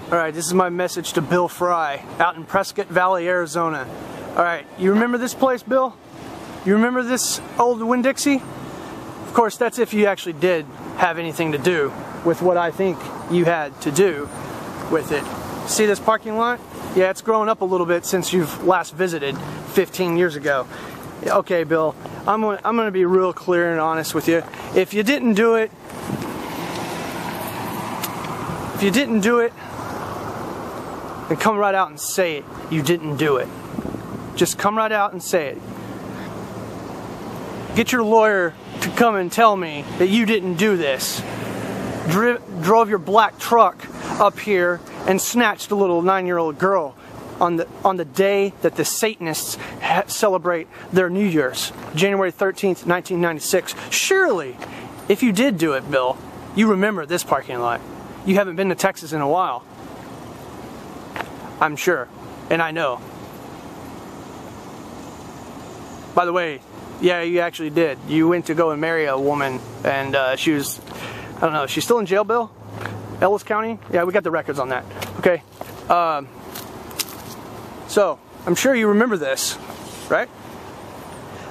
Alright, this is my message to Bill Fry out in Prescott Valley, Arizona. Alright, you remember this place, Bill? You remember this old Winn-Dixie? Of course, that's if you actually did have anything to do with what I think you had to do with it. See this parking lot? Yeah, it's grown up a little bit since you've last visited 15 years ago. Okay, Bill, I'm gonna be real clear and honest with you. If you didn't do it, then come right out and say it. You didn't do it. Just come right out and say it. Get your lawyer to come and tell me that you didn't do this. Drove your black truck up here and snatched a little 9-year-old girl on the day that the Satanists celebrate their New Year's, January 13th, 1996. Surely, if you did do it, Bill, you remember this parking lot. You haven't been to Texas in a while. I'm sure, and I know. By the way, yeah, you actually did. You went to go and marry a woman, and she was, I don't know, she's still in jail, Bill? Ellis County? Yeah, we got the records on that. Okay. So, I'm sure you remember this, right?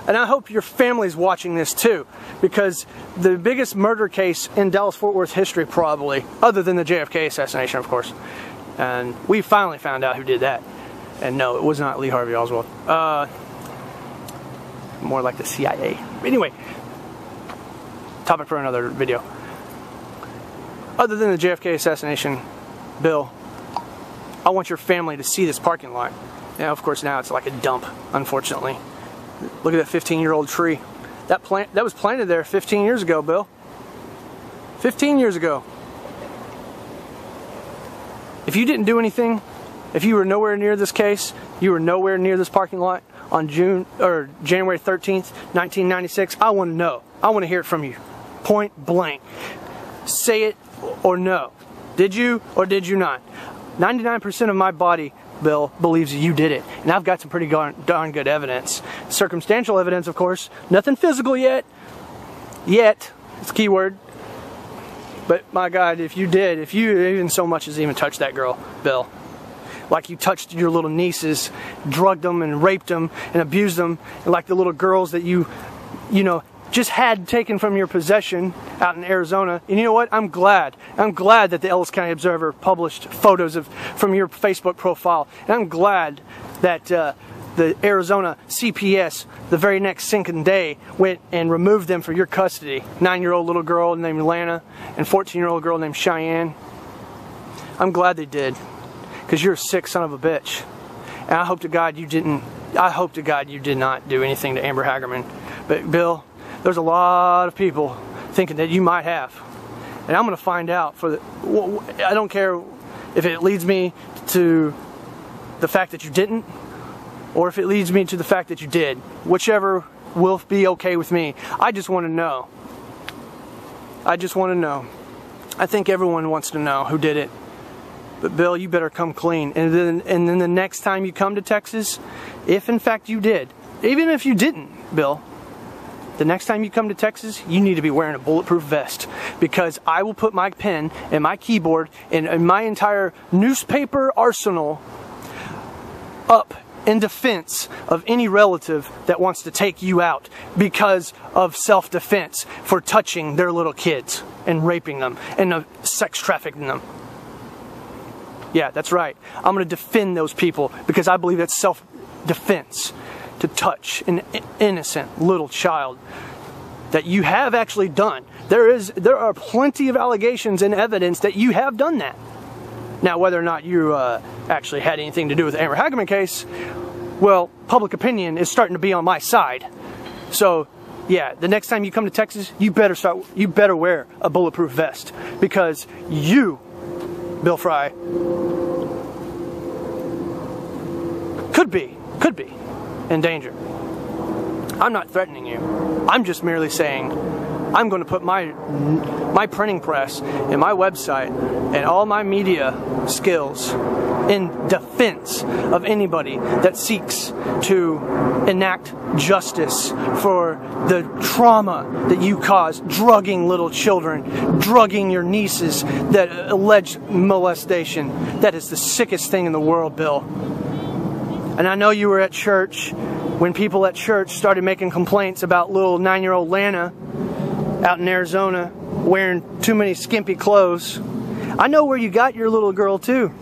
And I hope your family's watching this too, because the biggest murder case in Dallas-Fort Worth history, probably, other than the JFK assassination, of course. And we finally found out who did that. And no, it was not Lee Harvey Oswald. More like the CIA. Anyway, topic for another video. Other than the JFK assassination, Bill, I want your family to see this parking lot. Now, of course, now it's like a dump, unfortunately. Look at that 15-year-old tree. That was planted there 15 years ago, Bill. 15 years ago. If you didn't do anything, if you were nowhere near this case, you were nowhere near this parking lot on January 13th, 1996, I want to know. I want to hear it from you. Point blank. Say it or no. Did you or did you not? 99% of my body, Bill, believes you did it. And I've got some pretty darn good evidence. Circumstantial evidence, of course. Nothing physical yet. Yet. It's a key word. But my God, if you did, if you even so much as even touched that girl, Bill, like you touched your little nieces, drugged them and raped them and abused them, and like the little girls that you know, just had taken from your possession out in Arizona. And you know what? I'm glad that the Ellis County Observer published photos from your Facebook profile. And I'm glad that the Arizona CPS, the very next sinking day, went and removed them from your custody. 9-year-old little girl named Lana and 14-year-old girl named Cheyenne. I'm glad they did, because you're a sick son of a bitch. And I hope to God you didn't. I hope to God you did not do anything to Amber Hagerman. But Bill, there's a lot of people thinking that you might have, and I'm going to find out. I don't care if it leads me to the fact that you didn't, or if it leads me to the fact that you did. Whichever will be okay with me. I just want to know. I just want to know. I think everyone wants to know who did it. But Bill, you better come clean. And then the next time you come to Texas, if in fact you did, even if you didn't, Bill, the next time you come to Texas, you need to be wearing a bulletproof vest, because I will put my pen and my keyboard and my entire newspaper arsenal up in defense of any relative that wants to take you out because of self-defense for touching their little kids and raping them and sex trafficking them. Yeah, that's right. I'm going to defend those people because I believe that's self-defense, to touch an innocent little child that you have actually done. There are plenty of allegations and evidence that you have done that. Now, whether or not you actually had anything to do with the Amber Hagerman case, well, public opinion is starting to be on my side. So, yeah, the next time you come to Texas, you better wear a bulletproof vest, because you, Bill Fry, could be in danger. I'm not threatening you. I'm just merely saying I'm going to put my printing press and my website and all my media skills in defense of anybody that seeks to enact justice for the trauma that you caused, drugging little children, drugging your nieces, that alleged molestation. That is the sickest thing in the world, Bill. And I know you were at church when people at church started making complaints about little 9-year-old Lana out in Arizona wearing too many skimpy clothes. I know where you got your little girl too.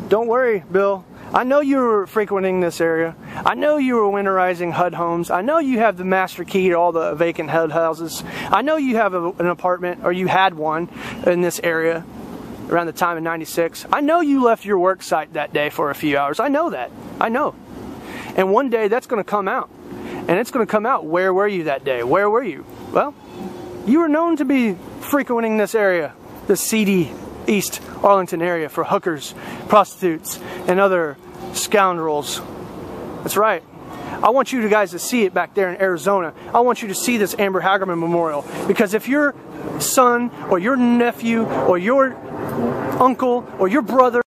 Don't worry, Bill. I know you were frequenting this area. I know you were winterizing HUD homes. I know you have the master key to all the vacant HUD houses. I know you have an apartment, or you had one in this area around the time of '96. I know you left your work site that day for a few hours. I know that. I know. And one day that's going to come out. And it's going to come out, where were you that day? Where were you? Well, you were known to be frequenting this area, the seedy East Arlington area, for hookers, prostitutes, and other scoundrels. That's right. I want you guys to see it back there in Arizona. I want you to see this Amber Hagerman Memorial. Because if your son, or your nephew, or your uncle, or your brother